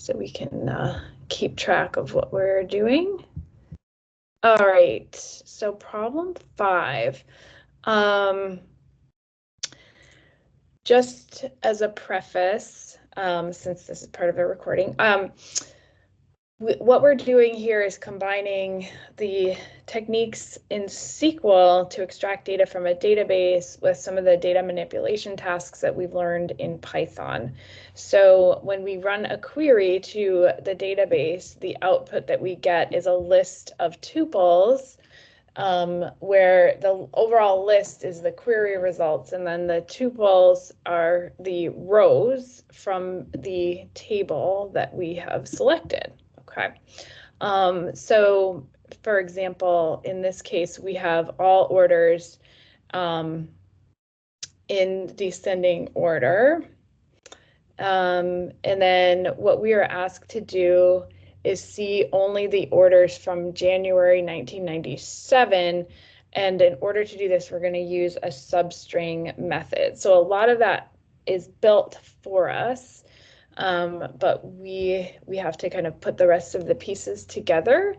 so we can keep track of what we're doing. All right, so problem 5. Just as a preface, since this is part of a recording, what we're doing here is combining the techniques in SQL to extract data from a database with some of the data manipulation tasks that we've learned in Python. So when we run a query to the database, the output that we get is a list of tuples, where the overall list is the query results, and then the tuples are the rows from the table that we have selected. Okay, so for example, in this case, we have all orders in descending order. And then what we are asked to do is see only the orders from January 1997. And in order to do this, we're going to use a substring method. So a lot of that is built for us, but we have to kind of put the rest of the pieces together.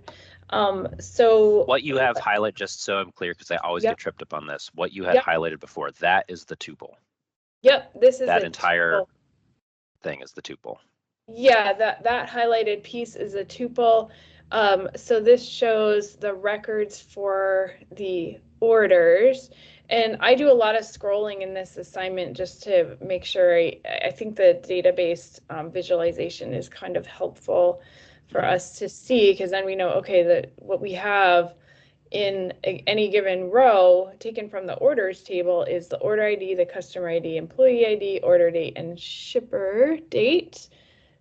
So what you have highlighted, just so I'm clear, because I always get tripped up on this, what you had highlighted before, that is the tuple. Yep, this is that entire tuple. Thing is the tuple. Yeah, that highlighted piece is a tuple. So this shows the records for the orders. And I do a lot of scrolling in this assignment just to make sure. I think the database visualization is kind of helpful for us to see, because then we know, okay, that what we have in any given row taken from the orders table is the order ID, the customer ID, employee ID, order date, and shipper date.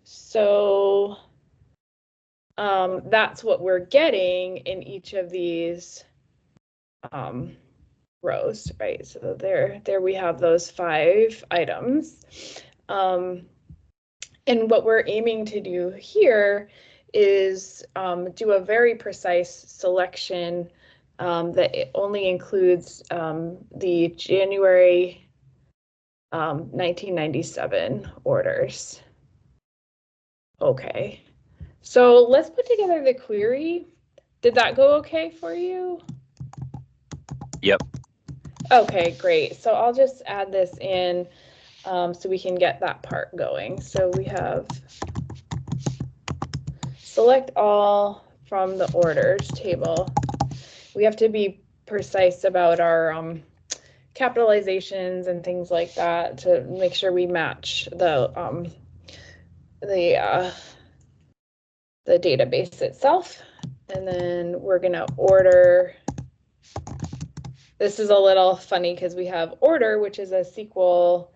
So that's what we're getting in each of these rows, right? So there we have those 5 items. And what we're aiming to do here is do a very precise selection that it only includes the January 1997 orders. Okay, so let's put together the query. Did that go okay for you? Yep. Okay, great. So I'll just add this in so we can get that part going. So we have select all from the orders table. We have to be precise about our capitalizations and things like that to make sure we match the database itself. And then we're going to order. This is a little funny because we have order, which is a SQL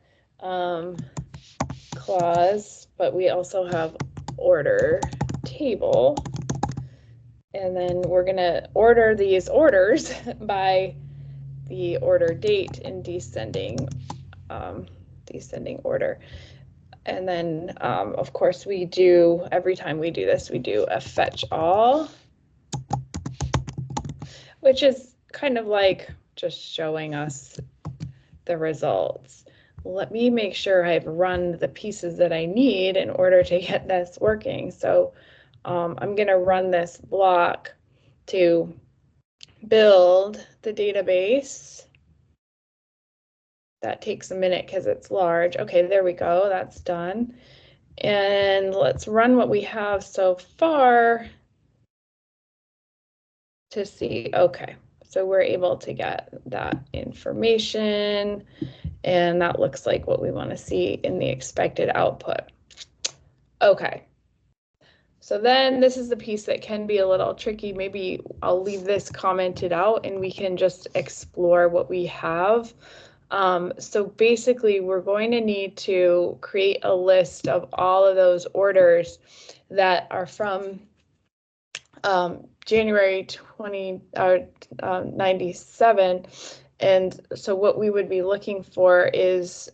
clause, but we also have order table. And then we're going to order these orders by the order date in descending order. And then, of course, we do, every time we do this, we do a fetch all, which is kind of like just showing us the results. Let me make sure I've run the pieces that I need in order to get this working. So I'm going to run this block to build the database. That takes a minute because it's large. Okay, there we go. That's done. And let's run what we have so far to see. Okay, so we're able to get that information, and that looks like what we want to see in the expected output. Okay. So then this is the piece that can be a little tricky. Maybe I'll leave this commented out and we can just explore what we have. So basically, we're going to need to create a list of all of those orders that are from January 97. And so what we would be looking for is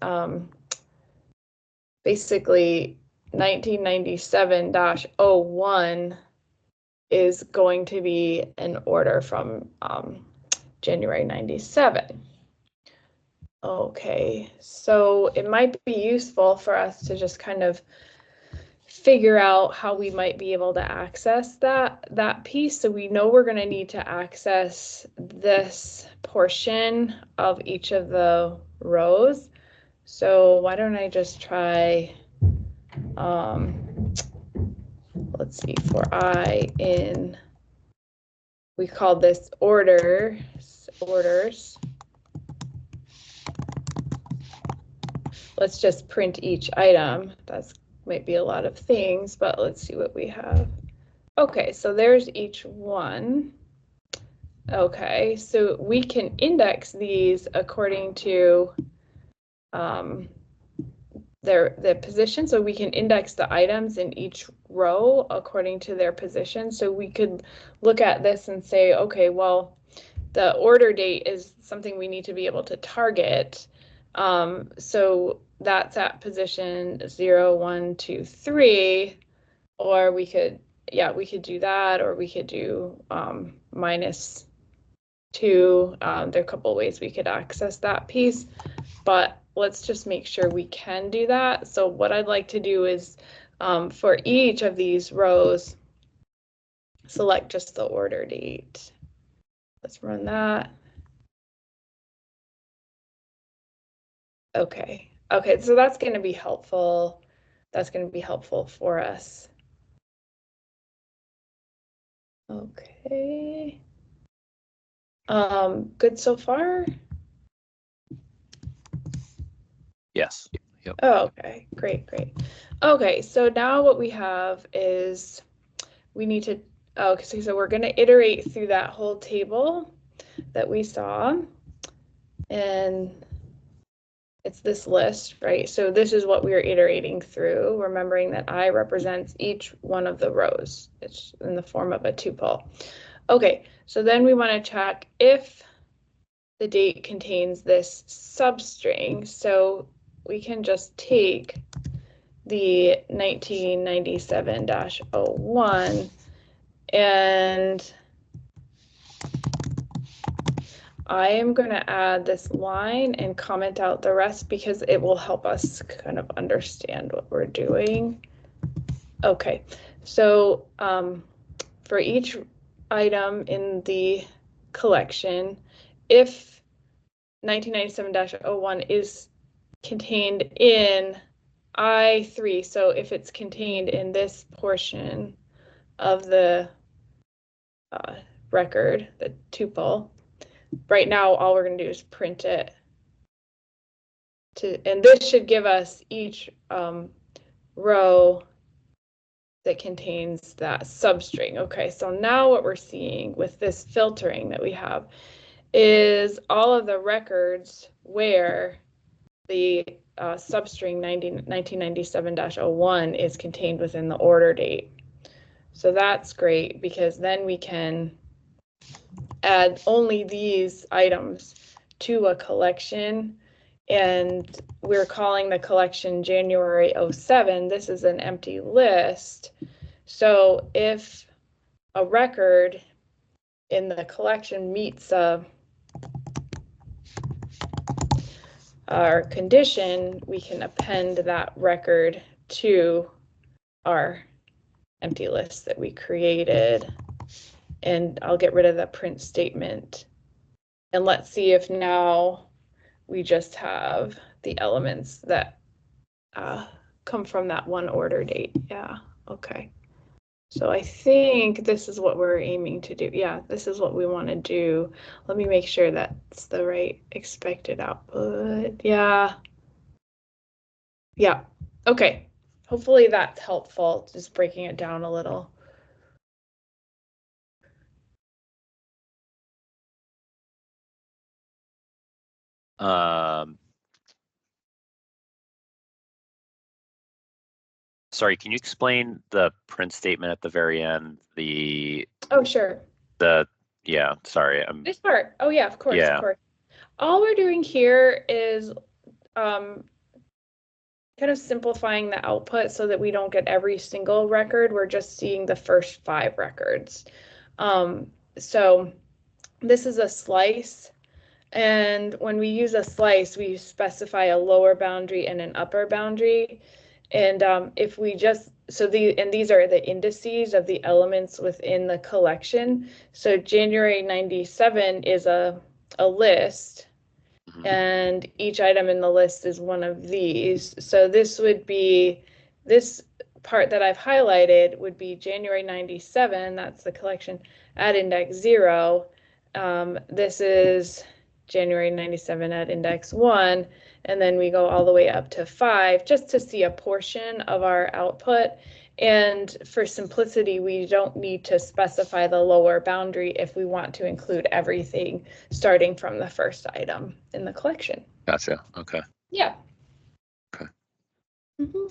basically 1997-01 is going to be an order from January 97. Okay, so it might be useful for us to just kind of figure out how we might be able to access that piece. So we know we're going to need to access this portion of each of the rows. So why don't I just try, let's see, for I in, we call this orders. Let's just print each item. That's might be a lot of things, but let's see what we have. Okay, so there's each one. Okay, so we can index these according to their position. So we can index the items in each row according to their position. So we could look at this and say, okay, well, the order date is something we need to be able to target. So that's at position 0, 1, 2, 3, or we could, yeah, we could do that, or we could do -2. There are a couple ways we could access that piece, but let's just make sure we can do that. So what I'd like to do is for each of these rows, select just the order date. Let's run that. Okay, so that's going to be helpful. That's going to be helpful for us. Okay. Good so far? Yes. Yep. Oh, okay, great. Okay, so now what we have is we need to, okay, so we're going to iterate through that whole table that we saw, and it's this list, right? So this is what we're iterating through, remembering that I represents each one of the rows. It's in the form of a tuple. Okay, so then we want to check if the date contains this substring. So we can just take the 1997-01 and I am going to add this line and comment out the rest because it will help us kind of understand what we're doing. Okay, so for each item in the collection, if 1997-01 is contained in I3, so if it's contained in this portion of the record, the tuple, right now all we're going to do is print it and this should give us each row that contains that substring. Okay, so now what we're seeing with this filtering that we have is all of the records where the substring 1997-01 is contained within the order date. So that's great because then we can add only these items to a collection, and we're calling the collection January 07. This is an empty list. So if a record in the collection meets our condition, we can append that record to our empty list that we created. And I'll get rid of the print statement. And let's see if now we just have the elements that come from that one order date. Yeah, okay. So I think this is what we're aiming to do. Yeah, this is what we want to do. Let me make sure that's the right expected output. Yeah. Yeah, okay. Hopefully that's helpful, just breaking it down a little. Sorry, can you explain the print statement at the very end? Oh, sure. Yeah, sorry. This part. Oh, yeah, of course, yeah. of course. All we're doing here is kind of simplifying the output so that we don't get every single record. We're just seeing the first 5 records. So this is a slice. And when we use a slice, we specify a lower boundary and an upper boundary. And if we just, and these are the indices of the elements within the collection. So January 97 is a list, and each item in the list is one of these. So this would be, this part that I've highlighted would be January 97, that's the collection, at index 0. This is January 97 at index 1, and then we go all the way up to 5 just to see a portion of our output. And for simplicity, we don't need to specify the lower boundary if we want to include everything starting from the first item in the collection. Gotcha. Okay. Yeah. Okay. Mm-hmm.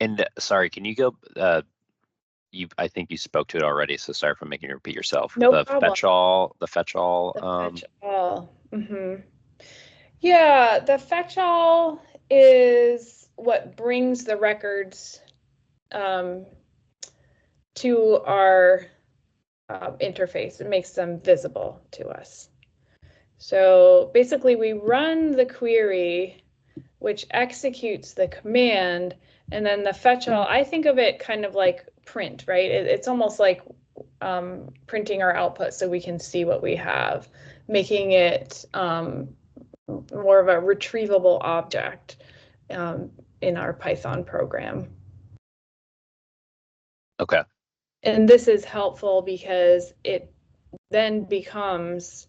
And sorry, can you go, I think you spoke to it already, so sorry for making you repeat yourself. No the problem. fetch all. Fetch all. Mm-hmm. Yeah, the fetch all is what brings the records to our interface. It makes them visible to us. So basically we run the query, which executes the command, and then the fetch all, I think of it kind of like print, right? It's almost like printing our output so we can see what we have, making it more of a retrievable object in our Python program. Okay. And this is helpful because it then becomes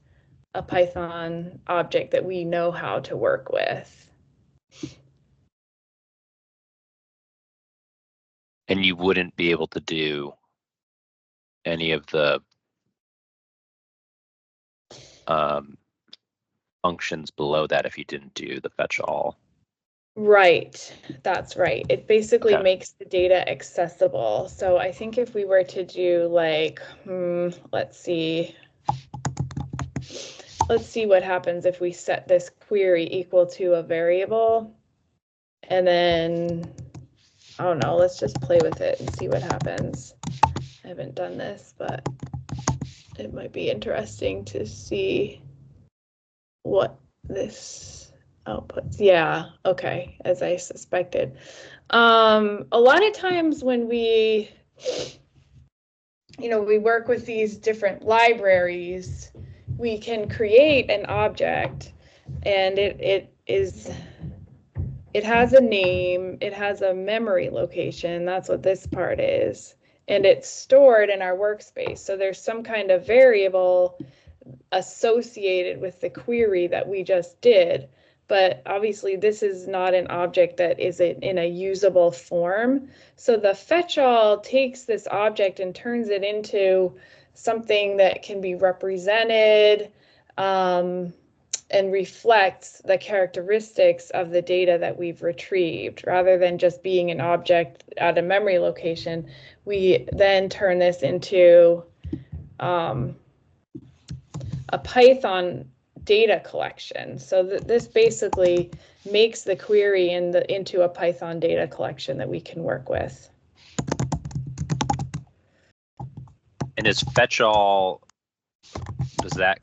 a Python object that we know how to work with. And you wouldn't be able to do any of the functions below that if you didn't do the fetch all. Right, that's right. It basically makes the data accessible. So I think if we were to do like, let's see what happens if we set this query equal to a variable, and then, I don't know, let's just play with it and see what happens. I haven't done this, but it might be interesting to see what this outputs. Yeah, okay, as I suspected. A lot of times when we work with these different libraries, we can create an object, and it has a name, it has a memory location, that's what this part is, and it's stored in our workspace. So there's some kind of variable associated with the query that we just did, but obviously this is not an object that is in a usable form. So the fetch all takes this object and turns it into something that can be represented and reflects the characteristics of the data that we've retrieved. Rather than just being an object at a memory location, we then turn this into a Python data collection. So this basically makes the query into a Python data collection that we can work with. And is fetch all, is that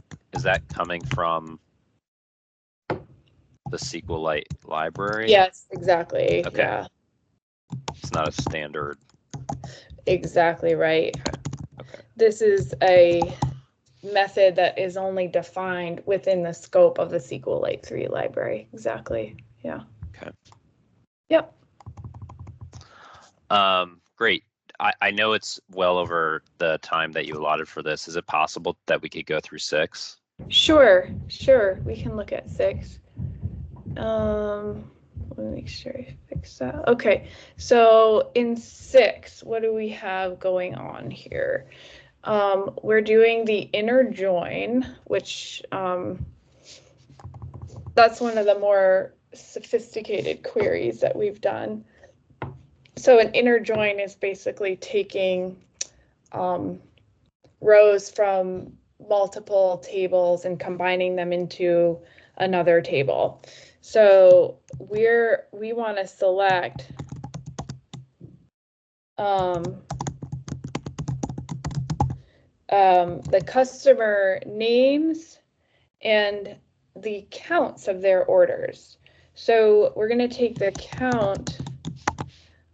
coming from the SQLite library? Yes, exactly. Okay. Yeah. It's not a standard. Exactly right. Okay. This is a method that is only defined within the scope of the SQLite 3 library. Exactly. Yeah. Okay. Yep. Great. I know it's well over the time that you allotted for this. Is it possible that we could go through 6? Sure. We can look at 6. Let me make sure I fix that. Okay, so in 6, what do we have going on here? We're doing the inner join, which that's one of the more sophisticated queries that we've done. So an inner join is basically taking rows from multiple tables and combining them into another table. So we want to select the customer names and the counts of their orders. So we're going to take the count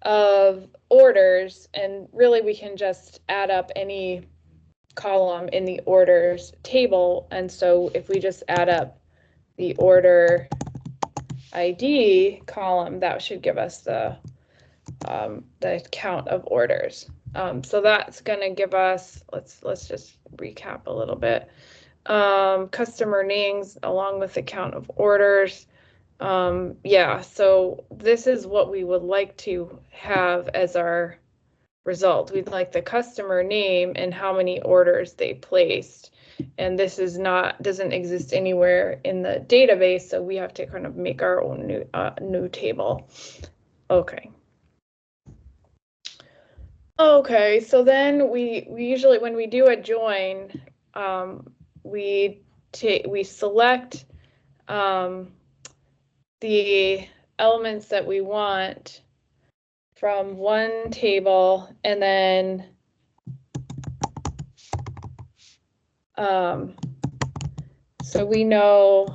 of orders, and really we can just add up any column in the orders table. And so if we just add up the order ID column, that should give us the count of orders. So that's going to give us, let's just recap a little bit. Customer names along with the count of orders. Yeah, so this is what we would like to have as our result. We'd like the customer name and how many orders they placed. And this is doesn't exist anywhere in the database, so we have to kind of make our own new table. Okay. Okay, so then we usually, when we do a join, we select the elements that we want from one table, and then so we know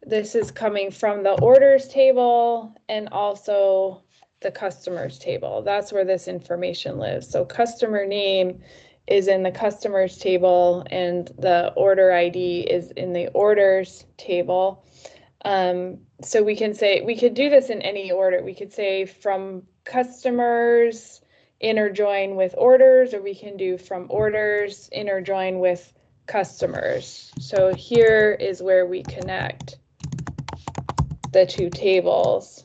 this is coming from the orders table and also the customers table. That's where this information lives. So customer name is in the customers table and the order ID is in the orders table. So we can say, we could do this in any order. We could say from customers interjoin with orders, or we can do from orders interjoin with customers. So here is where we connect the two tables.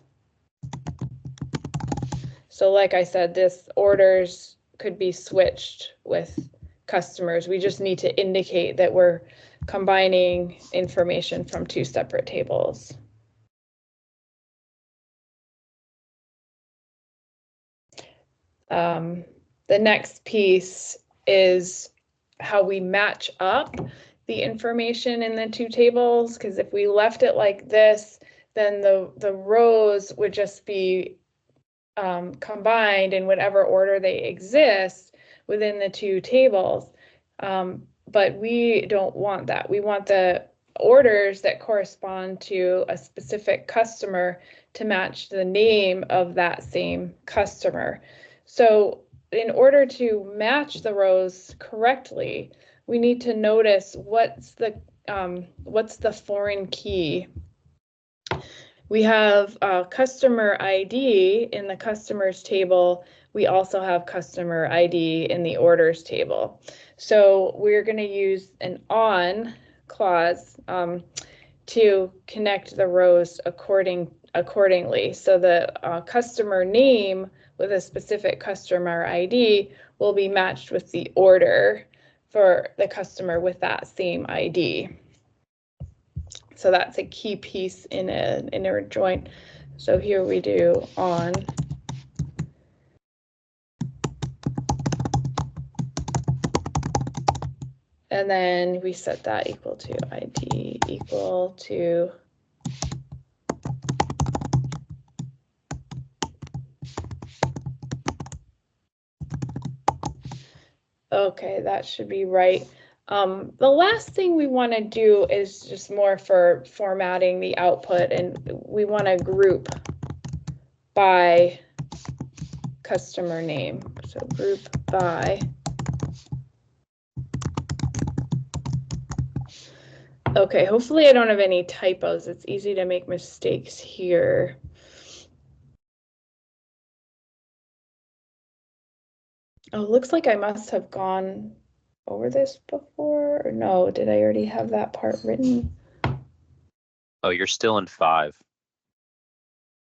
So like I said, this orders could be switched with customers. We just need to indicate that we're combining information from two separate tables. The next piece is how we match up the information in the two tables, because if we left it like this, then the rows would just be combined in whatever order they exist within the two tables. But we don't want that. We want the orders that correspond to a specific customer to match the name of that same customer. So in order to match the rows correctly, we need to notice what's the foreign key. We have customer ID in the customers table. We also have customer ID in the orders table. So we're going to use an on clause to connect the rows accordingly. So the customer name with a specific customer ID will be matched with the order for the customer with that same ID. So that's a key piece in an inner join. So here we do on. And then we set that equal to ID equal to okay, that should be right. The last thing we want to do is just more for formatting the output, and we want to group by customer name. So group by. Okay, hopefully I don't have any typos. It's easy to make mistakes here. Oh, looks like I must have gone over this before, or no, did I already have that part written? Oh, you're still in 5.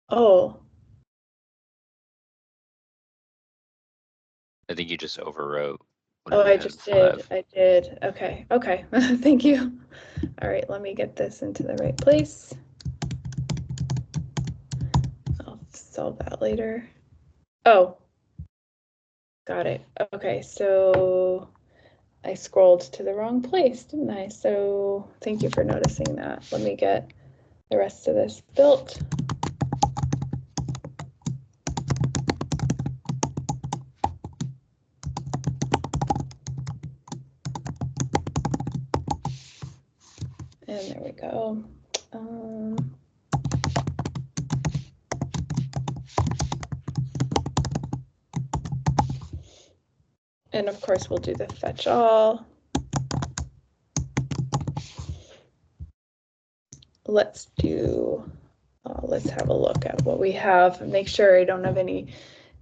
Oh. I think you just overwrote. Oh, I just did. I did. Okay. Okay. Thank you. All right, let me get this into the right place. I'll solve that later. Oh, got it. Okay, so I scrolled to the wrong place, didn't I? So thank you for noticing that. Let me get the rest of this built. And there we go. And of course, we'll do the fetch all. Let's have a look at what we have and make sure I don't have any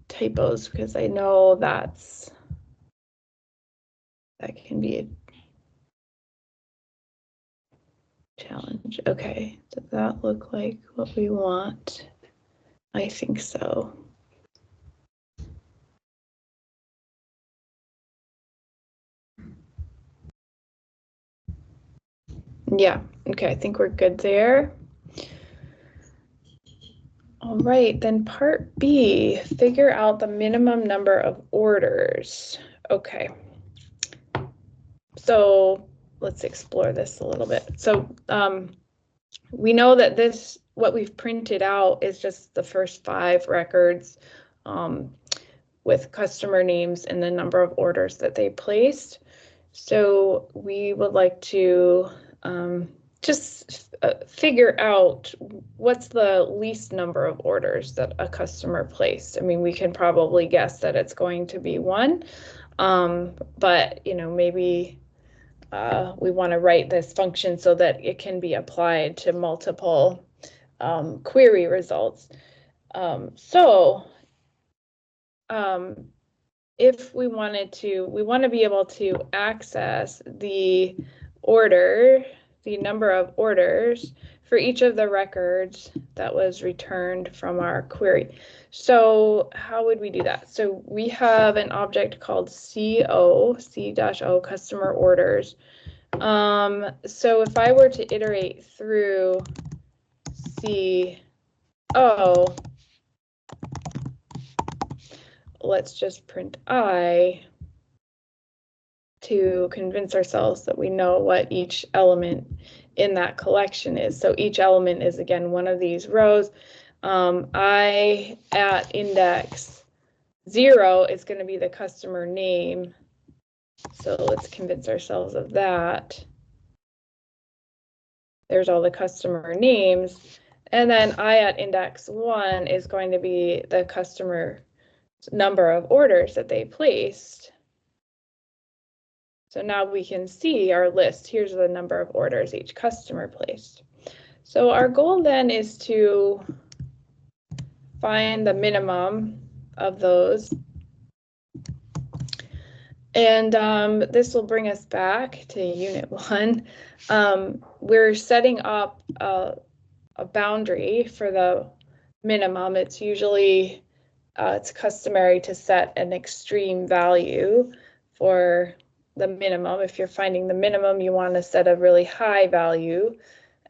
typos, because I know that can be a challenge. Okay, does that look like what we want? I think so. Yeah, okay, I think we're good there. All right, then part B, figure out the minimum number of orders. Okay, so let's explore this a little bit. So we know that what we've printed out is just the first 5 records with customer names and the number of orders that they placed. So we would like to just figure out what's the least number of orders that a customer placed. I mean, we can probably guess that it's going to be 1, but maybe we want to write this function so that it can be applied to multiple query results. If we want to be able to access the number of orders for each of the records that was returned from our query. So how would we do that? So we have an object called C-O customer orders. So if I were to iterate through C-O, let's just print I to convince ourselves that we know what each element in that collection is. So each element is, again, one of these rows. I at index 0 is going to be the customer name. So let's convince ourselves of that. There's all the customer names. And then I at index 1 is going to be the customer number of orders that they placed. So now we can see our list. Here's the number of orders each customer placed. So our goal then is to find the minimum of those. And this will bring us back to Unit 1. We're setting up a boundary for the minimum. It's usually it's customary to set an extreme value for the minimum. If you're finding the minimum, you want to set a really high value.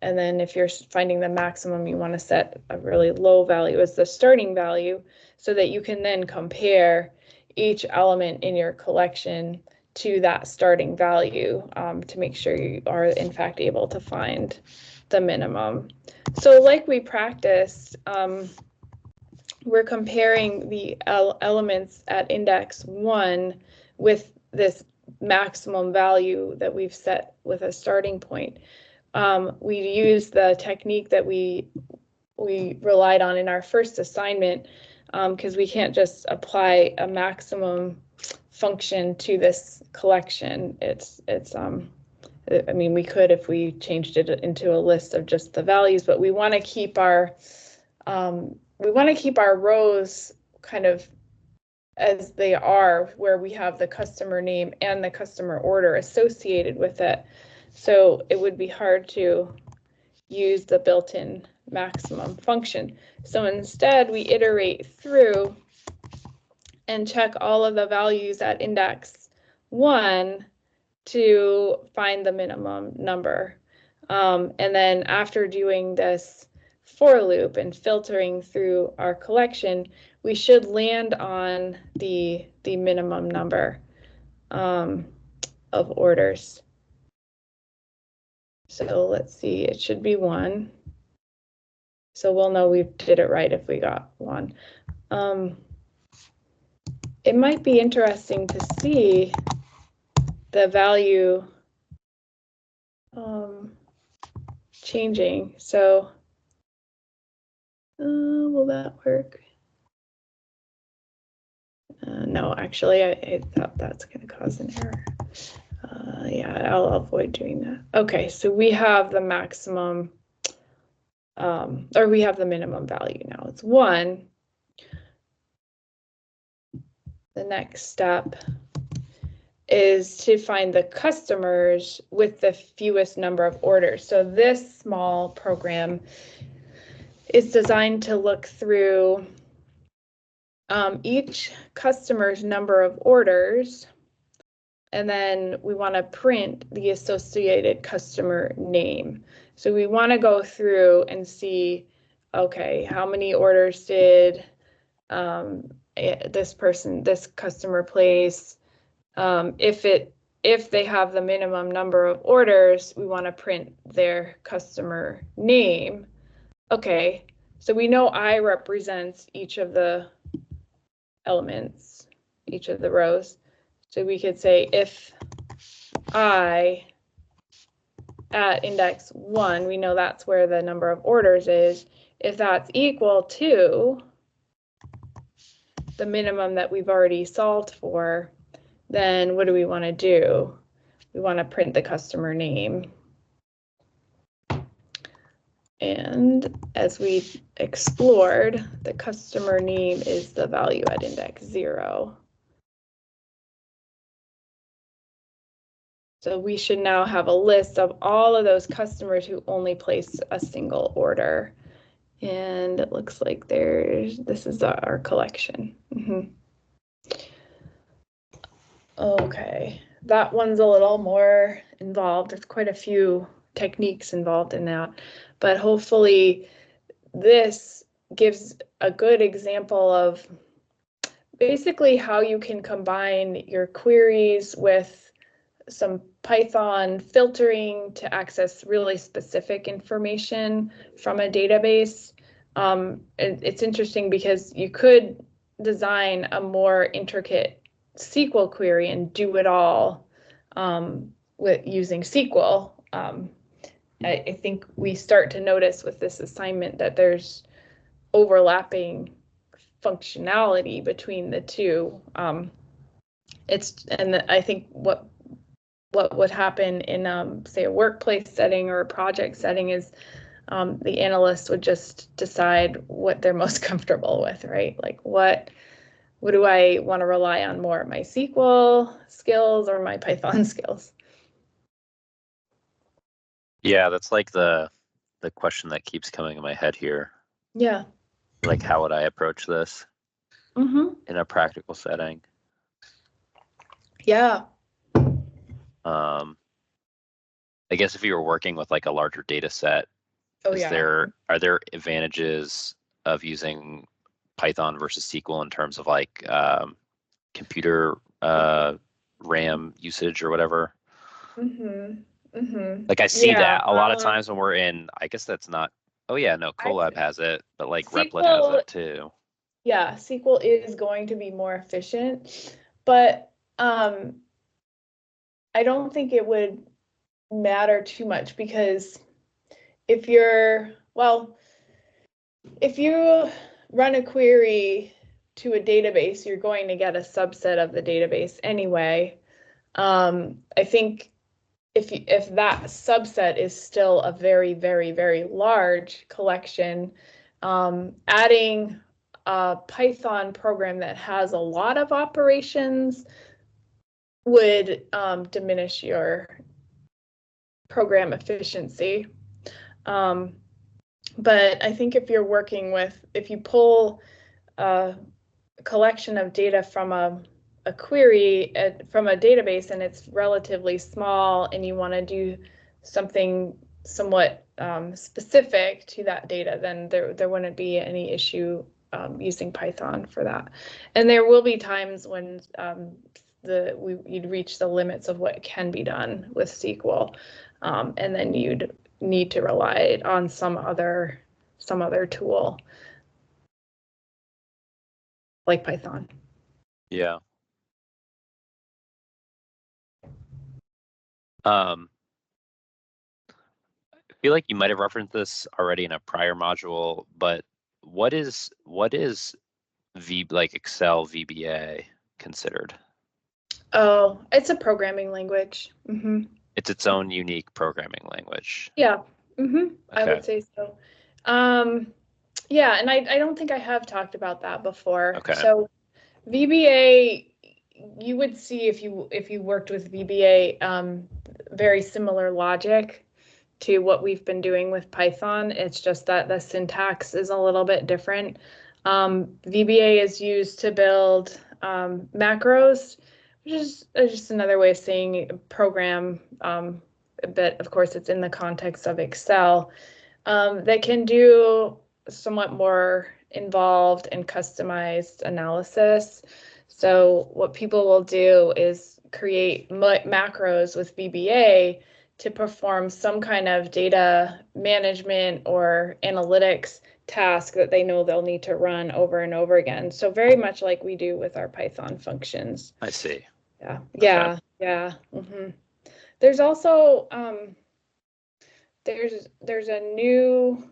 And then if you're finding the maximum, you want to set a really low value as the starting value, so that you can then compare each element in your collection to that starting value to make sure you are in fact able to find the minimum. So like we practiced, we're comparing the elements at index 1 with this maximum value that we've set with a starting point. We used the technique that we relied on in our first assignment, because we can't just apply a maximum function to this collection. I mean, we could if we changed it into a list of just the values, but we want to keep our rows kind of as they are, where we have the customer name and the customer order associated with it. So it would be hard to use the built-in maximum function. So instead, we iterate through and check all of the values at index 1 to find the minimum number. And then after doing this for loop and filtering through our collection, we should land on the minimum number of orders. So let's see, it should be 1. So we'll know we did it right if we got 1. It might be interesting to see the value. changing. So will that work? No, actually, I thought that's going to cause an error. Yeah, I'll avoid doing that. Okay, so we have the maximum, or we have the minimum value now. It's 1. The next step is to find the customers with the fewest number of orders. So this small program is designed to look through each customer's number of orders, and then we want to print the associated customer name. So we want to go through and see, okay, how many orders did this customer place? If they have the minimum number of orders, we want to print their customer name. Okay, so we know I represents each of the elements, each of the rows. So we could say if I at index 1, we know that's where the number of orders is. If that's equal to the minimum that we've already solved for, then what do we want to do? We want to print the customer name. And as we explored, the customer name is the value at index 0. So we should now have a list of all of those customers who only place a single order. And it looks like this is our collection. Okay, that one's a little more involved. There's quite a few techniques involved in that, but hopefully this gives a good example of basically how you can combine your queries with some Python filtering to access really specific information from a database. It's interesting because you could design a more intricate SQL query and do it all with using SQL. I think we start to notice with this assignment that there's overlapping functionality between the two. I think what would happen in say a workplace setting or a project setting is the analyst would just decide what they're most comfortable with, right? Like what do I want to rely on more, my SQL skills or my Python skills? Yeah, that's like the question that keeps coming in my head here. Yeah. Like, how would I approach this in a practical setting? Yeah. I guess if you were working with like a larger data set, are there advantages of using Python versus SQL in terms of like computer RAM usage or whatever? Like I see that a lot of times when we're in, I guess that's not, oh yeah, no, Colab has it, but like Replit has it too. Yeah, SQL is going to be more efficient, but I don't think it would matter too much because if you run a query to a database, you're going to get a subset of the database anyway. I think if that subset is still a very, very, very large collection, adding a Python program that has a lot of operations would diminish your program efficiency. But I think if you pull a collection of data from a query from a database and it's relatively small and you want to do something somewhat specific to that data, then there wouldn't be any issue using Python for that. And there will be times when you'd reach the limits of what can be done with SQL, and then you'd need to rely on some other tool like Python. Yeah. feel like you might have referenced this already in a prior module, but what is like Excel VBA considered? Oh, it's a programming language. Mm-hmm. It's its own unique programming language. Yeah. Mm-hmm. Okay. I would say so. Yeah, and I don't think I have talked about that before. Okay. So VBA, you would see if you worked with VBA, very similar logic to what we've been doing with Python. It's just that the syntax is a little bit different. VBA is used to build macros, which is just another way of saying program, but of course it's in the context of Excel, that can do somewhat more involved and customized analysis. So what people will do is create macros with VBA to perform some kind of data management or analytics task that they know they'll need to run over and over again. So very much like we do with our Python functions. I see. Yeah, yeah, okay. Yeah. Mm-hmm. There's also there's a new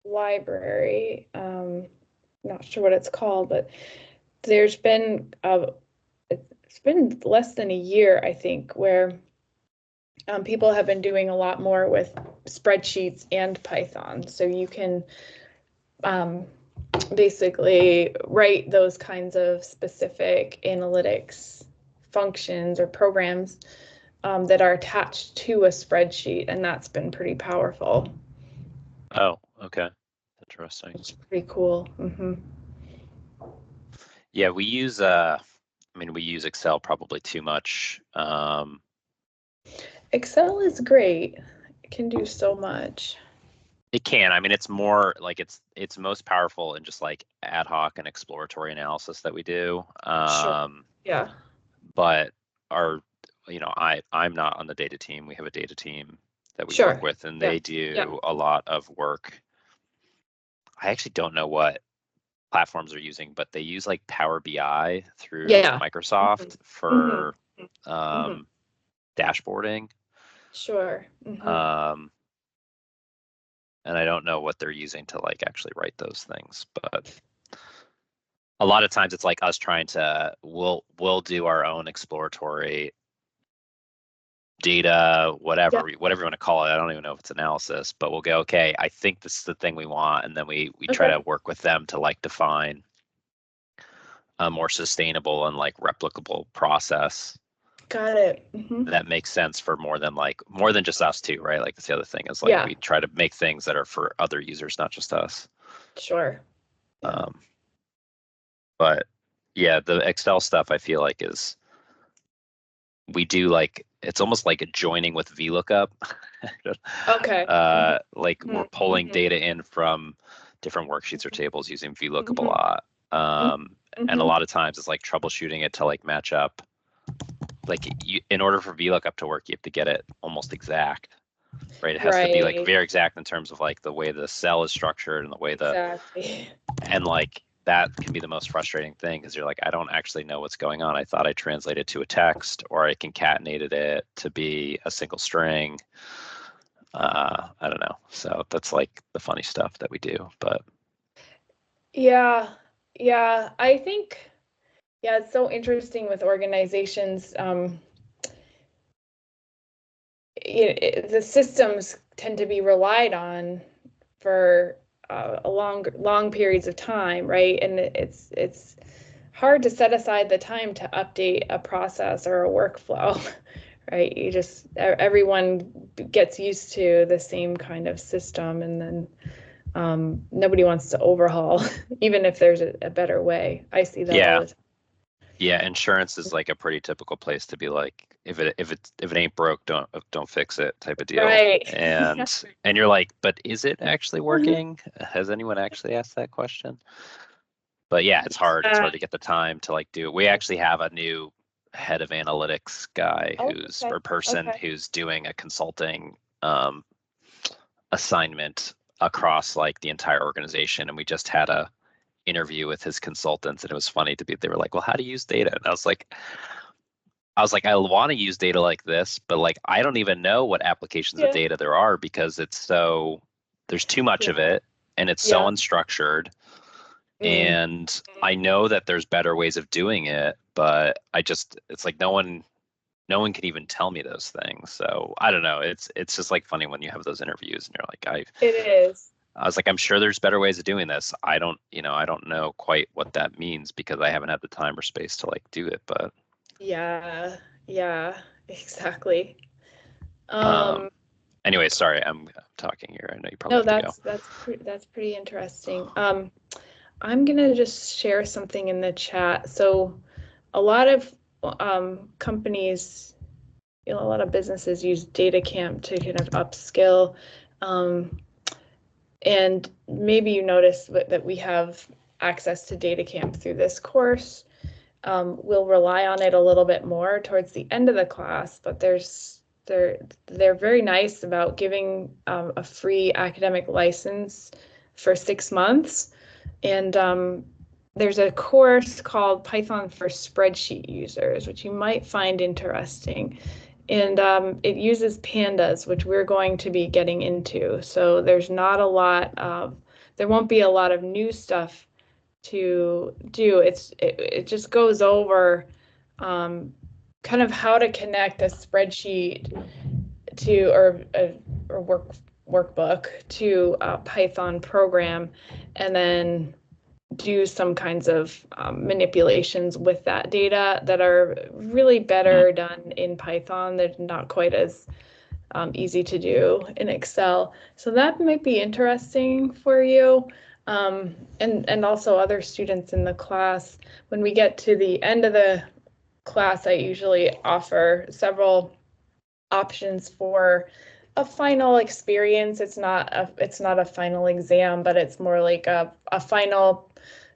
library. Not sure what it's called, but there's been it's been less than a year, I think, where people have been doing a lot more with spreadsheets and Python. So you can basically write those kinds of specific analytics functions or programs that are attached to a spreadsheet, and that's been pretty powerful. Oh, okay. Interesting. It's pretty cool. Mm-hmm. Yeah, we use we use Excel probably too much. Excel is great. It can do so much. It can. I mean, it's more like it's most powerful in just like ad hoc and exploratory analysis that we do. Sure. Yeah. But I'm not on the data team. We have a data team that we sure. work with, and they do a lot of work. I actually don't know what platforms are using, but they use like Power BI through Microsoft for dashboarding. Sure. And I don't know what they're using to like actually write those things, but a lot of times it's like us trying to we'll do our own exploratory data, whatever you want to call it. I don't even know if it's analysis, but we'll go, okay, I think this is the thing we want, and then we try to work with them to like define a more sustainable and like replicable process. Got it. That makes sense for more than just us too, right? Like that's the other thing is like we try to make things that are for other users, not just us. Sure. But yeah, the Excel stuff I feel like is we do like it's almost like a joining with VLOOKUP. Okay. Like we're pulling data in from different worksheets or tables using VLOOKUP a lot. And a lot of times it's like troubleshooting it to like match up. Like in order for VLOOKUP to work, you have to get it almost exact, right? It has to be like very exact in terms of like the way the cell is structured and the way and like that can be the most frustrating thing because you're like, I don't actually know what's going on. I thought I translated to a text or I concatenated it to be a single string. I don't know. So that's like the funny stuff that we do, but. Yeah, I think. Yeah, it's so interesting with organizations. The systems tend to be relied on for long periods of time, right? And it's hard to set aside the time to update a process or a workflow, right? Everyone gets used to the same kind of system, and then nobody wants to overhaul, even if there's a better way. I see that all the time. Yeah, insurance is like a pretty typical place to be like, if it ain't broke, don't fix it type of deal. Right. And you're like, but is it actually working? Has anyone actually asked that question? But yeah, it's hard. It's hard to get the time to like do it. We actually have a new head of analytics guy who's doing a consulting assignment across like the entire organization, and we just had a interview with his consultants, and it was funny they were like, well, how do you use data? And I was like, I was like, I want to use data like this, but like I don't even know what applications of data there are because there's too much of it and it's so unstructured. And I know that there's better ways of doing it, but it's like no one can even tell me those things. So I don't know. It's just like funny when you have those interviews and you're like, it is. I was like, I'm sure there's better ways of doing this. I don't know quite what that means because I haven't had the time or space to like do it, but yeah, exactly. Anyway, sorry, I'm talking here. I know you probably have to go. That's pretty interesting. I'm gonna just share something in the chat. So a lot of companies, a lot of businesses use DataCamp to kind of upskill. And maybe you noticed that we have access to DataCamp through this course. We'll rely on it a little bit more towards the end of the class, but they're very nice about giving a free academic license for 6 months. And there's a course called Python for Spreadsheet Users, which you might find interesting. And it uses pandas, which we're going to be getting into. So there's not a lot of, there won't be a lot of new stuff to do. It just goes over kind of how to connect a spreadsheet to or workbook to a Python program, and then do some kinds of manipulations with that data that are really better done in Python. They're not quite as easy to do in Excel. So that might be interesting for you. And also other students in the class. When we get to the end of the class, I usually offer several options for a final experience. It's not a final exam, but it's more like a final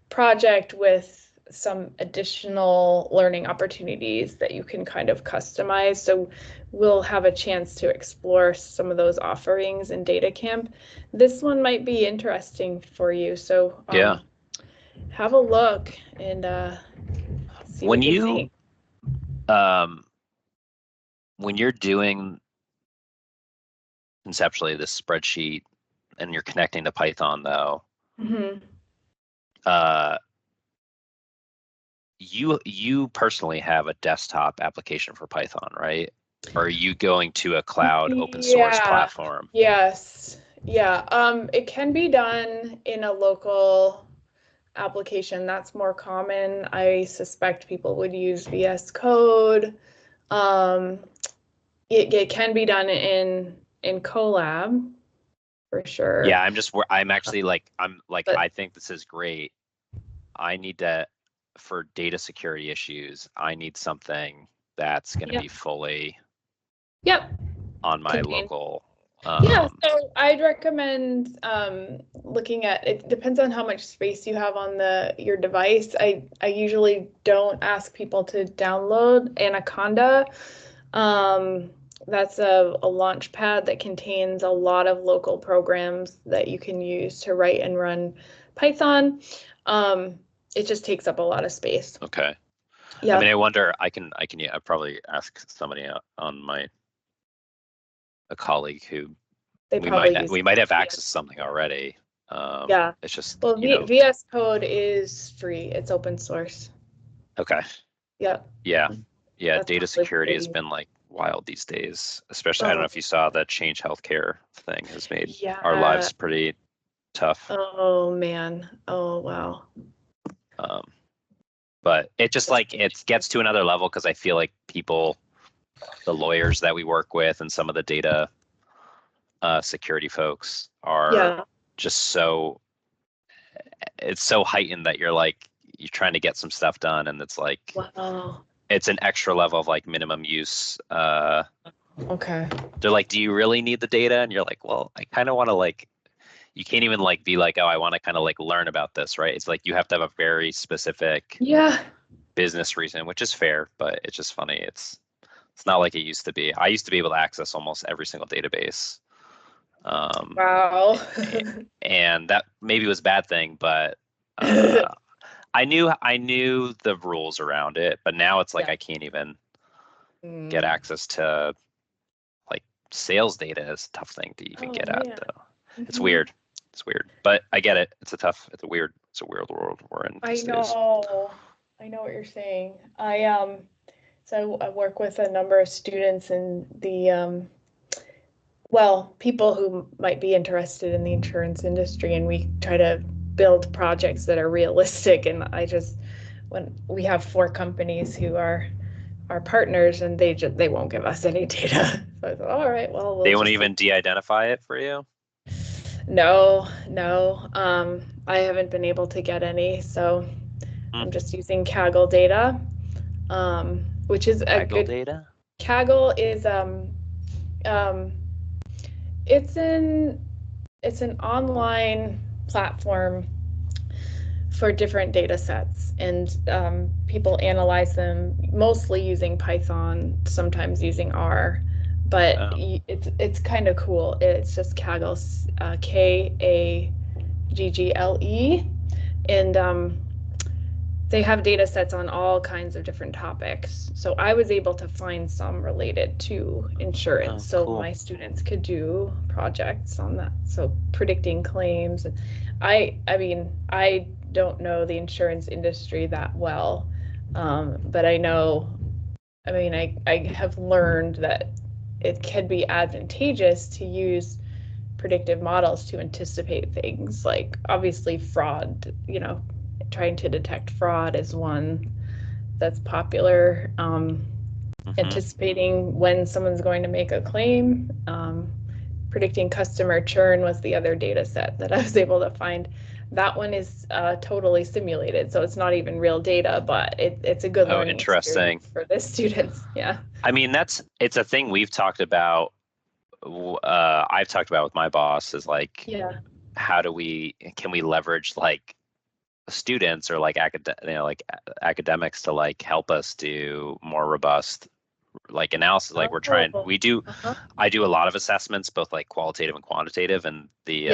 project with some additional learning opportunities that you can kind of customize. So we'll have a chance to explore some of those offerings in DataCamp. This one might be interesting for you. So have a look and see what you think. When you're doing conceptually this spreadsheet and you're connecting to Python though, you personally have a desktop application for Python, right? Or are you going to a cloud open source platform? Yes. Yeah. It can be done in a local application. That's more common. I suspect people would use VS Code. It can be done in Colab for sure. Yeah, I think this is great. I need to, for data security issues, I need something that's going to be fully on my local. So I'd recommend looking at, it depends on how much space you have on your device. I usually don't ask people to download Anaconda. That's a launch pad that contains a lot of local programs that you can use to write and run Python. It just takes up a lot of space. Okay. Yeah. I mean, I wonder, I can probably ask somebody on a colleague who we might have access to something already. It's just, VS Code is free. It's open source. Okay. Yeah. Yeah. Data security has been like wild these days, especially, I don't know if you saw that Change Healthcare thing has made our lives pretty tough. Oh man. Oh wow. But it just like, it gets to another level because I feel like the lawyers that we work with and some of the data security folks are just it's so heightened that you're trying to get some stuff done, and it's like, wow, it's an extra level of like minimum use. Okay. They're like, do you really need the data? And you're like, well, I kind of want to you can't even be like, oh, I want to kind of learn about this, right? It's like you have to have a very specific business reason, which is fair, but it's just funny. It's not like it used to be. I used to be able to access almost every single database. Wow. And that maybe was a bad thing, but I knew the rules around it, but now it's like I can't even. get access to like sales data is a tough thing to even get at though. It's weird. It's weird, but I get it. It's a weird world we're in these days. I know what you're saying. So I work with a number of students in the people who might be interested in the insurance industry, and we try to build projects that are realistic. And when we have 4 companies who are our partners, and they won't give us any data. So I thought, all right, well, they won't even de-identify it for you. No. I haven't been able to get any, so I'm just using Kaggle data, which is a good data. Kaggle is it's an online platform for different data sets, and people analyze them mostly using Python, sometimes using R, but it's kind of cool. It's just Kaggle, Kaggle, and they have data sets on all kinds of different topics. So I was able to find some related to insurance. So cool. My students could do projects on that. So predicting claims. I mean, I don't know the insurance industry that well, but I have learned that it can be advantageous to use predictive models to anticipate things, like obviously fraud, trying to detect fraud is one that's popular. Anticipating when someone's going to make a claim. Predicting customer churn was the other data set that I was able to find. That one is totally simulated, so it's not even real data, but it's a good learning experience for the students. Yeah. I mean, it's a thing we've talked about. I've talked about with my boss is like, how can we leverage like students or like academics to like help us do more robust like analysis. Like I do a lot of assessments, both like qualitative and quantitative, and the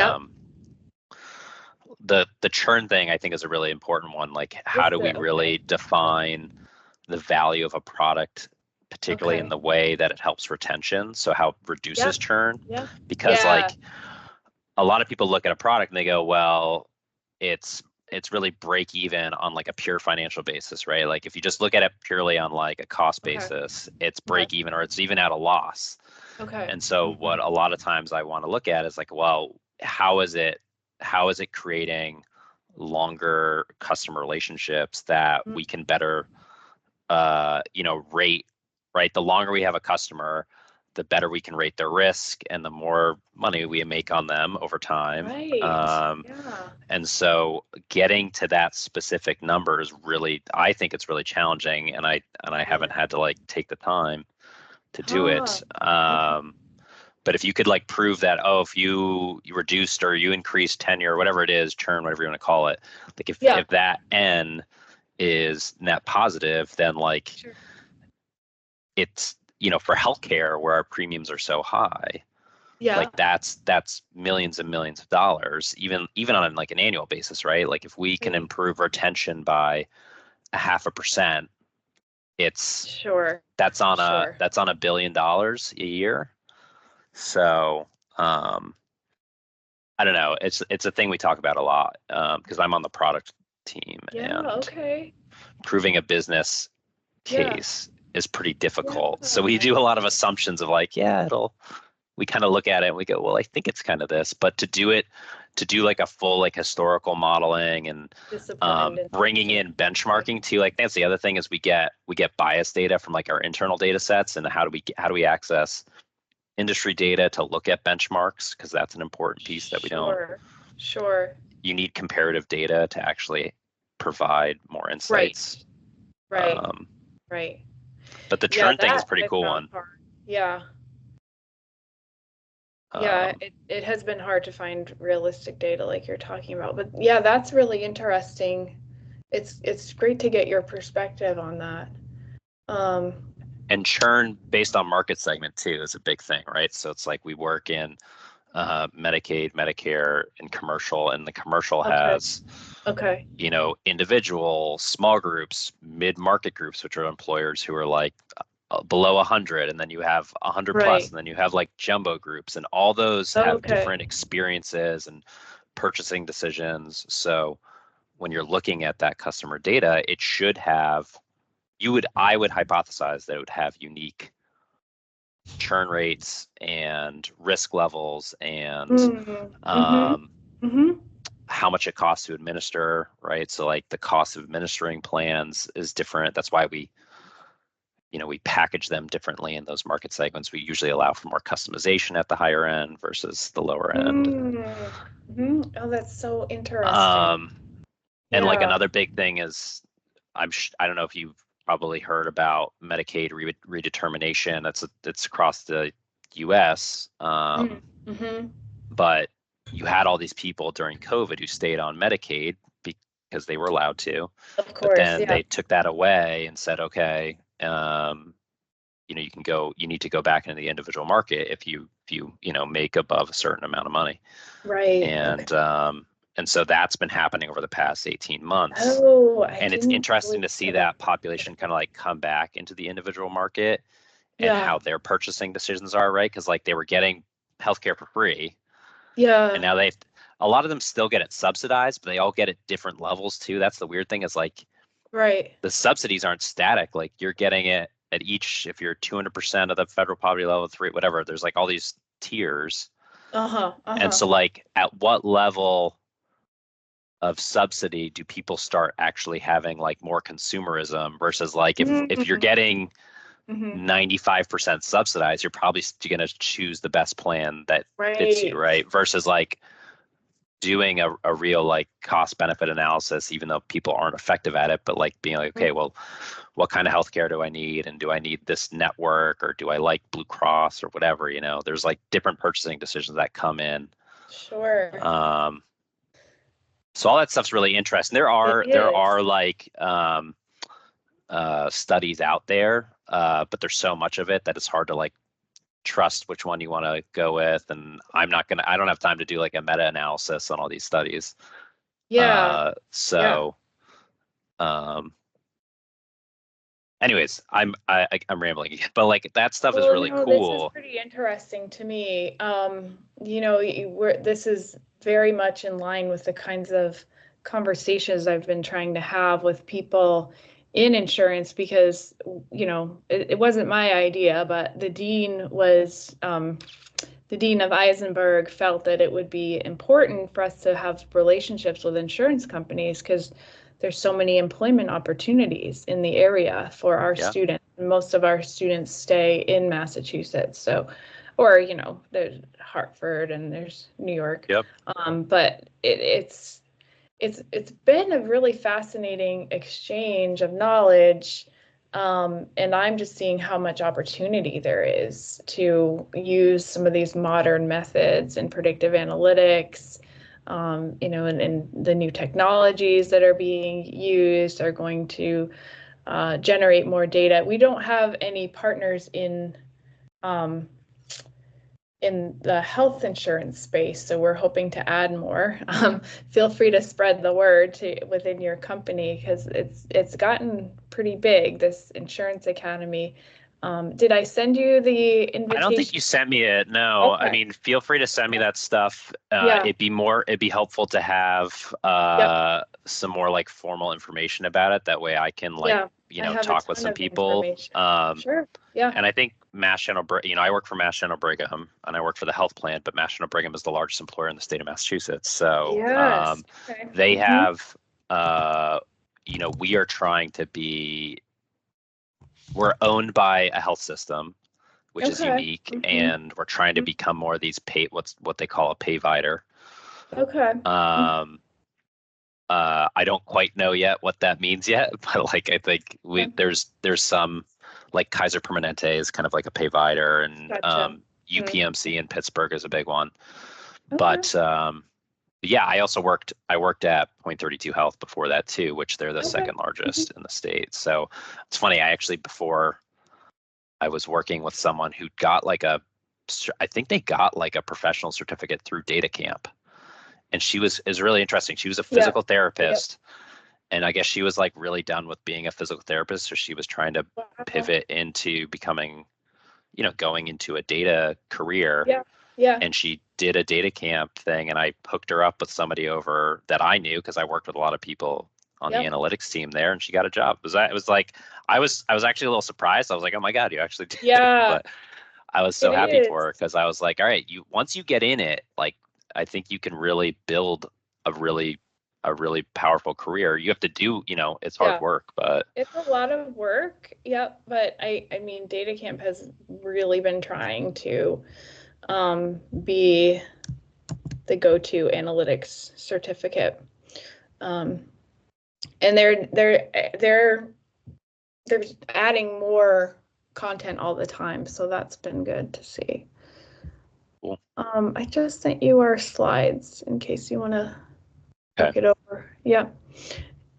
churn thing I think is a really important one. Like, how do we really define the value of a product, particularly in the way that it helps retention? So how it reduces churn? Because like a lot of people look at a product and they go, well, it's really break even on like a pure financial basis, right? Like if you just look at it purely on like a cost basis, it's break even or it's even at a loss. And so what a lot of times I want to look at is like, well, how is it creating longer customer relationships that we can better rate, right? The longer we have a customer, the better we can rate their risk and the more money we make on them over time. And so getting to that specific number is really, I think it's really challenging, and I haven't had to like take the time to do it. But if you could like prove that, if you reduced or you increased tenure or whatever it is, churn, whatever you want to call it, like if that N is net positive, then like it's, for healthcare where our premiums are so high, like that's millions and millions of dollars, even on like an annual basis, right? Like if we can improve retention by 0.5%, that's on $1 billion a year. So I don't know. It's a thing we talk about a lot because I'm on the product team, and proving a business case is pretty difficult. So we do a lot of assumptions of like, we kind of look at it and we go, well, I think it's kind of this, but to do like a full like historical modeling and bringing in benchmarking too, like that's the other thing is we get bias data from like our internal data sets, and how do we access industry data to look at benchmarks, because that's an important piece that we don't. You need comparative data to actually provide more insights. Right. But the churn thing is a pretty cool one. It has been hard to find realistic data like you're talking about, but that's really interesting. It's great to get your perspective on that. And churn based on market segment too is a big thing, right? So it's like we work in Medicaid, Medicare, and commercial, and the commercial has individual, small groups, mid-market groups, which are employers who are like below 100, and then you have 100 plus, and then you have like jumbo groups, and all those have different experiences and purchasing decisions. So when you're looking at that customer data, it should have, I would hypothesize that it would have unique churn rates and risk levels and how much it costs to administer, right? So like the cost of administering plans is different. That's why we package them differently in those market segments. We usually allow for more customization at the higher end versus the lower end. Oh, that's so interesting. And like another big thing is, I don't know if you've probably heard about Medicaid redetermination. It's across the U.S. But you had all these people during COVID who stayed on Medicaid because they were allowed to. Of course, but then they took that away and said, okay, you need to go back into the individual market if you make above a certain amount of money. Right. And so that's been happening over the past 18 months. And it's interesting to see that population kind of like come back into the individual market and how their purchasing decisions are, right? Because like they were getting healthcare for free. Yeah. And now a lot of them still get it subsidized, but they all get at different levels too. That's the weird thing, is like, the subsidies aren't static. Like you're getting it at each, if you're 200% of the federal poverty level, 3, whatever, there's like all these tiers. And so like at what level of subsidy do people start actually having like more consumerism versus like if you're getting 95% subsidized, you're probably going to choose the best plan that fits you, right? Versus like doing a real like cost benefit analysis, even though people aren't effective at it, but like being like, okay, well, what kind of healthcare do I need? And do I need this network, or do I like Blue Cross or whatever? There's like different purchasing decisions that come in. Sure. So all that stuff's really interesting. There are like studies out there, but there's so much of it that it's hard to like trust which one you want to go with. And I don't have time to do like a meta-analysis on all these studies. Anyways, I'm rambling again, but like that stuff is really cool. This is pretty interesting to me. This is very much in line with the kinds of conversations I've been trying to have with people in insurance, because it wasn't my idea, but the dean of Eisenberg felt that it would be important for us to have relationships with insurance companies because there's so many employment opportunities in the area for our students. Most of our students stay in Massachusetts, or there's Hartford and there's New York. But it's been a really fascinating exchange of knowledge, and I'm just seeing how much opportunity there is to use some of these modern methods and predictive analytics. And the new technologies that are being used are going to generate more data. We don't have any partners in the health insurance space, so we're hoping to add more. Feel free to spread the word within your company, because it's gotten pretty big, this Insurance Academy. Did I send you the invitation? I don't think you sent me it. No. Okay. I mean, feel free to send me that stuff. It'd be helpful to have some more like formal information about it. That way I can talk with some people. Sure. Yeah. And I think Mass General, I work for Mass General Brigham and I work for the health plan, but Mass General Brigham is the largest employer in the state of Massachusetts. So they have, we are trying to be, we're owned by a health system, which is unique, and we're trying to become more of these what they call a payvider. I don't quite know yet what that means yet, but like I think there's some, like Kaiser Permanente is kind of like a payvider, and UPMC in Pittsburgh is a big one. But I also worked at Point32 Health before that too, which they're the second largest in the state. So it's funny, before I was working with someone who got I think they got like a professional certificate through DataCamp. And it was really interesting. She was a physical therapist, I guess she was like really done with being a physical therapist, so she was trying to pivot into becoming, going into a data career. Yeah. And she did a data camp thing, and I hooked her up with somebody over that I knew because I worked with a lot of people on the analytics team there, and she got a job. It was like I was actually a little surprised. I was like, oh my God, you actually did. Yeah. But I was so happy for her because I was like, all right, once you get in it, like I think you can really build a really powerful career. You have to do, it's hard work, but it's a lot of work. Yep. But I mean, Data Camp has really been trying to be the go-to analytics certificate. And they're adding more content all the time, so that's been good to see. Cool. I just sent you our slides in case you want to look it over. Yeah.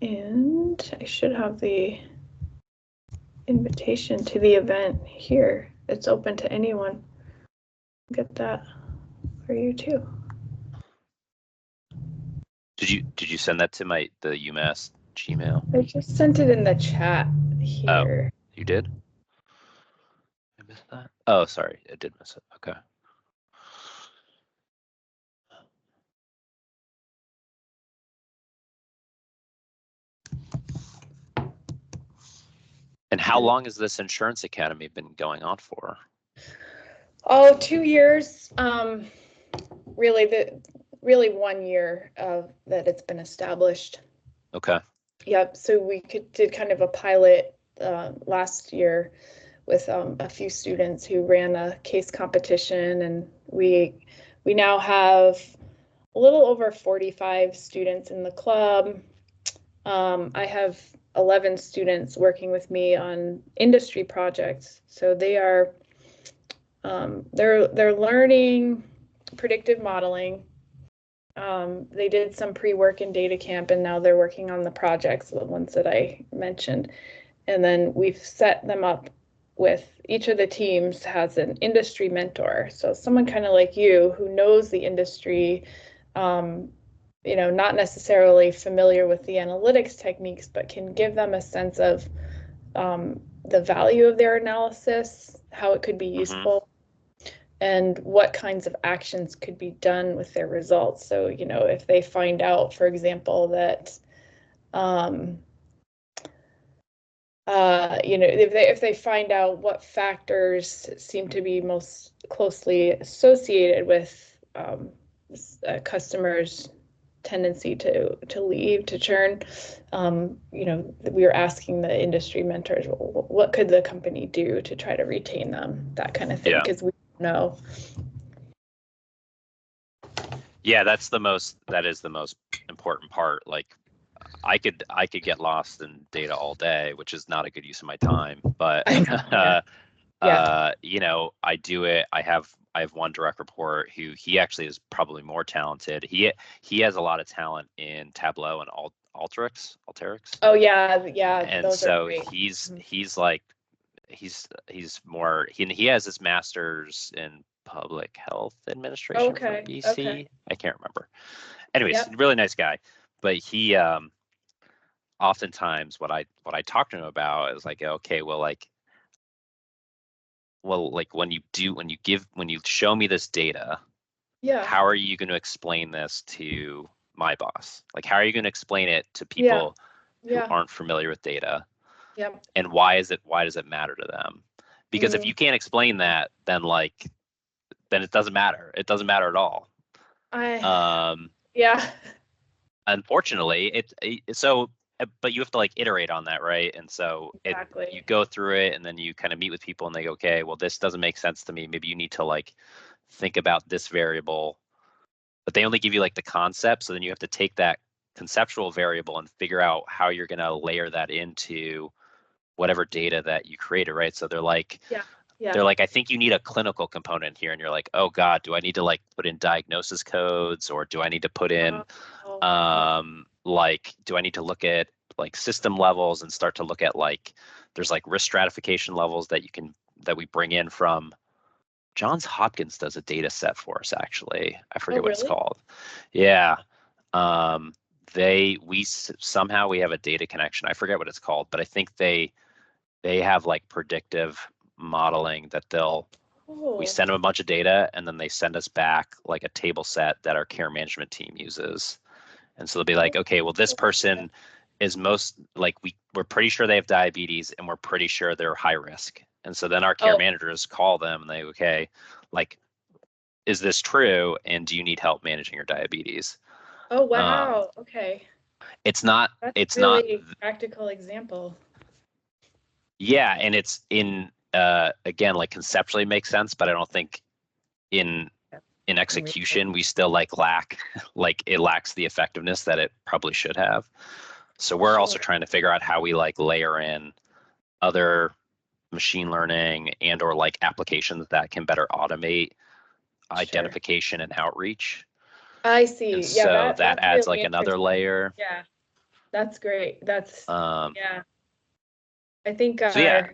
And I should have the invitation to the event here. It's open to anyone. Get that for you too. Did you send that to the UMass Gmail? I just sent it in the chat here. Oh, you did? I missed that. Oh, sorry, I did miss it. Okay. And how long has this insurance academy been going on for? Oh, 2 years. Really 1 year that it's been established. Okay. Yep. So we did kind of a pilot last year with a few students who ran a case competition, and we now have a little over 45 students in the club. I have 11 students working with me on industry projects. So they are they're learning predictive modeling. They did some pre-work in Data Camp, and now they're working on the projects, the ones that I mentioned. And then we've set them up with each of the teams has an industry mentor. So someone kind of like you who knows the industry, not necessarily familiar with the analytics techniques, but can give them a sense of the value of their analysis, how it could be useful, and what kinds of actions could be done with their results. So, if they find out, for example, that if they find out what factors seem to be most closely associated with a customer's tendency to leave, to churn, we were asking the industry mentors, what could the company do to try to retain them, that kind of thing, because we don't know. Yeah, that is the most important part. Like, I could get lost in data all day, which is not a good use of my time. But I do it. I have one direct report who he actually is probably more talented. He has a lot of talent in Tableau and Alteryx. Oh yeah. And so he's more. He has his master's in public health administration from BC. Okay. I can't remember. Anyways, really nice guy. But he oftentimes what I talk to him about is like, okay, when you show me this data, how are you going to explain this to my boss? Like, how are you going to explain it to people who aren't familiar with data? And why does it matter to them? Because if you can't explain that, then it doesn't matter. It doesn't matter at all. Unfortunately, but you have to iterate on that, right? And so you go through it, and then you kind of meet with people, and they go, okay, well, this doesn't make sense to me. Maybe you need to think about this variable, but they only give you the concept. So then you have to take that conceptual variable and figure out how you're going to layer that into whatever data that you created, right? So they're like, I think you need a clinical component here. And you're like, oh God, do I need to put in diagnosis codes, or do I need to put in, do I need to look at system levels and start to look at there's risk stratification levels that we bring in from Johns Hopkins does a data set for us, actually. I forget what it's called. Yeah. somehow we have a data connection. I forget what it's called, but I think they have like predictive modeling that we send them a bunch of data and then they send us back like a table set that our care management team uses. And so they'll be like, okay, well, this person is most like, we're pretty sure they have diabetes and we're pretty sure they're high risk. And so then our care managers call them and they, okay, like, is this true? And do you need help managing your diabetes? Oh, wow. Okay. It's not, That's it's really not practical example. Yeah. And it's again, like conceptually makes sense, but I don't think in execution, we still like it lacks the effectiveness that it probably should have. So we're also trying to figure out how we like layer in other machine learning and or like applications that can better automate identification and outreach. I see. And so that adds really like another layer. Yeah, that's great. That's yeah. I think so yeah,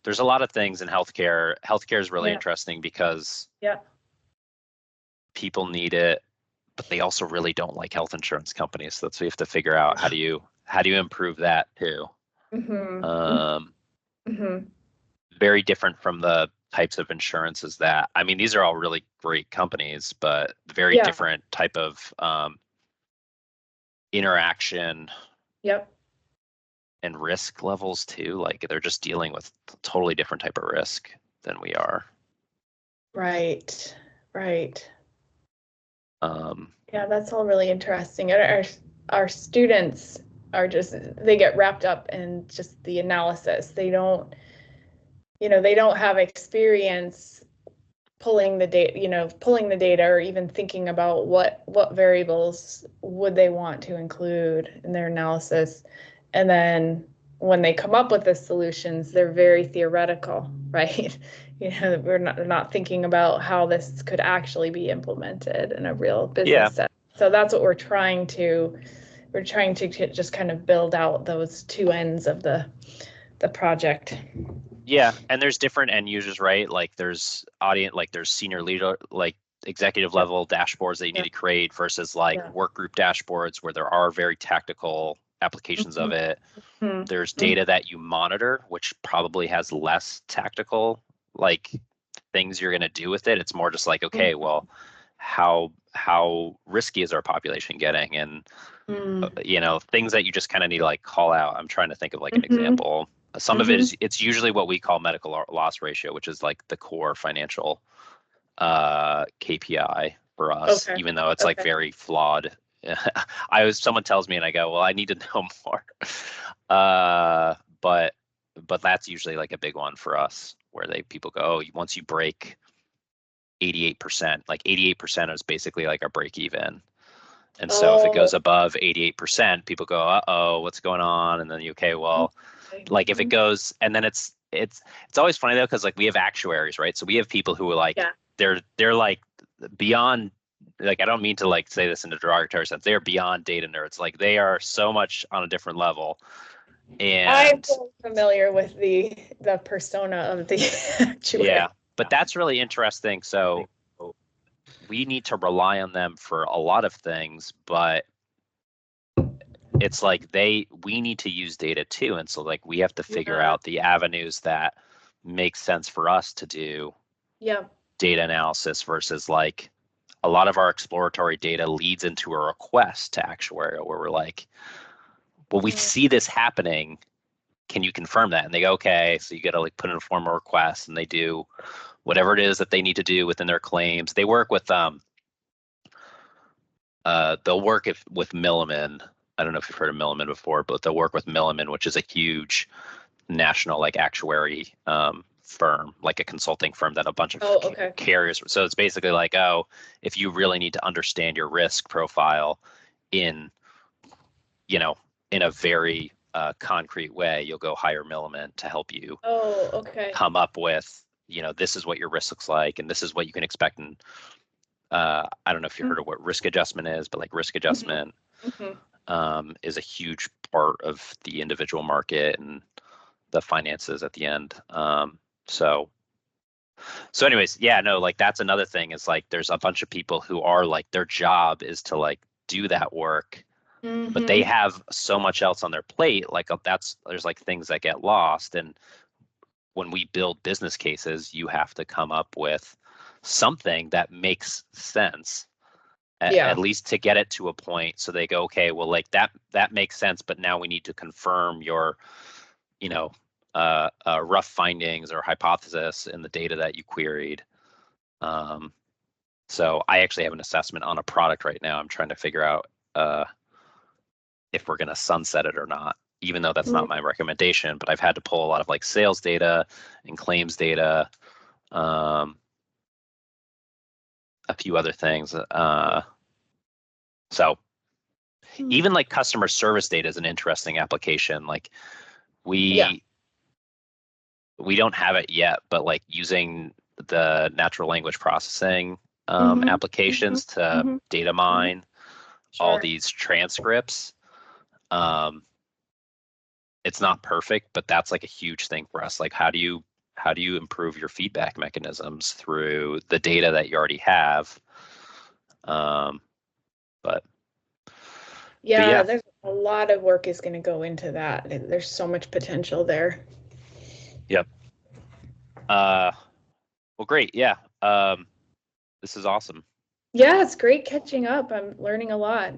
there's a lot of things in healthcare. Healthcare is really interesting because people need it, but they also really don't like health insurance companies. So that's what we have to figure out. How do you improve that too? Very different from the types of insurances that, I mean, these are all really great companies, but very different type of interaction. And risk levels too. Like they're just dealing with a totally different type of risk than we are. Right. Yeah, that's all really interesting. Our students are they get wrapped up in just the analysis. They don't have experience pulling the data or even thinking about what variables would they want to include in their analysis. And then when they come up with the solutions, they're very theoretical, right? We're not thinking about how this could actually be implemented in a real business setting. So that's what we're trying to just kind of build out those two ends of the project. Yeah, and there's different end users, right? Like there's audience, like there's senior leader, like executive level dashboards that you need to create versus like work group dashboards where there are very tactical applications of it. There's data that you monitor, which probably has less tactical like things you're going to do with it. It's more just like, okay, well, how risky is our population getting? And things that you just kind of need to like call out. I'm trying to think of like an example. Some of it is, it's usually what we call medical loss ratio, which is like the core financial KPI for us, even though it's like very flawed. Someone tells me and I go, well, I need to know more. But that's usually like a big one for us where people go, oh, once you break 88%, like 88% is basically like our break even. And so if it goes above 88%, people go, uh-oh, what's going on? And then like if it goes, and then it's always funny though, because like we have actuaries, right? So we have people who are like, they're like beyond, like, I don't mean to like say this in a derogatory sense. They're beyond data nerds. Like they are so much on a different level. And I'm familiar with the persona of the actuary. Yeah, but that's really interesting. So we need to rely on them for a lot of things, but it's like we need to use data too. And so like we have to figure out the avenues that make sense for us to do data analysis versus like a lot of our exploratory data leads into a request to actuarial where we're like, well, we see this happening. Can you confirm that? And they go, okay. So you got to like put in a formal request and they do whatever it is that they need to do within their claims. They work with they'll work with Milliman. I don't know if you've heard of Milliman before, but they'll work with Milliman, which is a huge national like actuary firm, like a consulting firm that a bunch of carriers. So it's basically like, oh, if you really need to understand your risk profile in a very concrete way, you'll go hire Milliman to help you come up with, this is what your risk looks like, and this is what you can expect. And I don't know if you heard of what risk adjustment is, but like risk adjustment is a huge part of the individual market and the finances at the end. So anyways, like that's another thing is like there's a bunch of people who are like their job is to like do that work, but they have so much else on their plate. Like there's like things that get lost. And when we build business cases, you have to come up with something that makes sense. At least to get it to a point so they go, okay, well, like that makes sense, but now we need to confirm your, rough findings or hypothesis in the data that you queried. So I actually have an assessment on a product right now. I'm trying to figure out if we're going to sunset it or not, even though that's not my recommendation, but I've had to pull a lot of like sales data and claims data, a few other things. So even like customer service data is an interesting application. Like we don't have it yet, but like using the natural language processing applications to data mine all these transcripts. It's not perfect, but that's like a huge thing for us. Like how do you improve your feedback mechanisms through the data that you already have? But there's a lot of work is going to go into that. There's so much potential there. Yep. Well, great. Yeah. This is awesome. Yeah, it's great catching up. I'm learning a lot.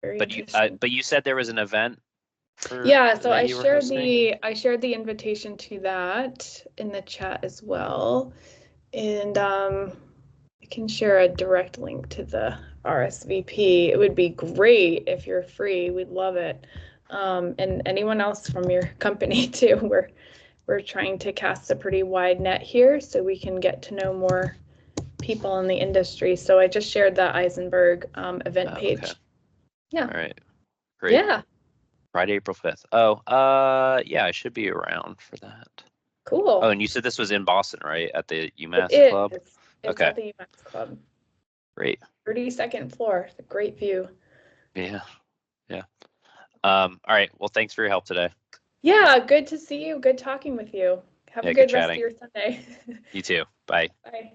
But you said there was an event. So I shared the invitation to that in the chat as well, and I can share a direct link to the RSVP. It would be great if you're free. We'd love it, and anyone else from your company too. We're trying to cast a pretty wide net here so we can get to know more people in the industry. So I just shared the Eisenberg event page. Okay. Yeah. All right. Great. Yeah. Friday, April 5th. Oh, yeah, I should be around for that. Cool. Oh, and you said this was in Boston, right? At the UMass Club? It's at the UMass Club. Great. 32nd floor. It's a great view. Yeah. All right. Well, thanks for your help today. Yeah, good to see you. Good talking with you. Have a good rest of your Sunday. You too. Bye. Bye.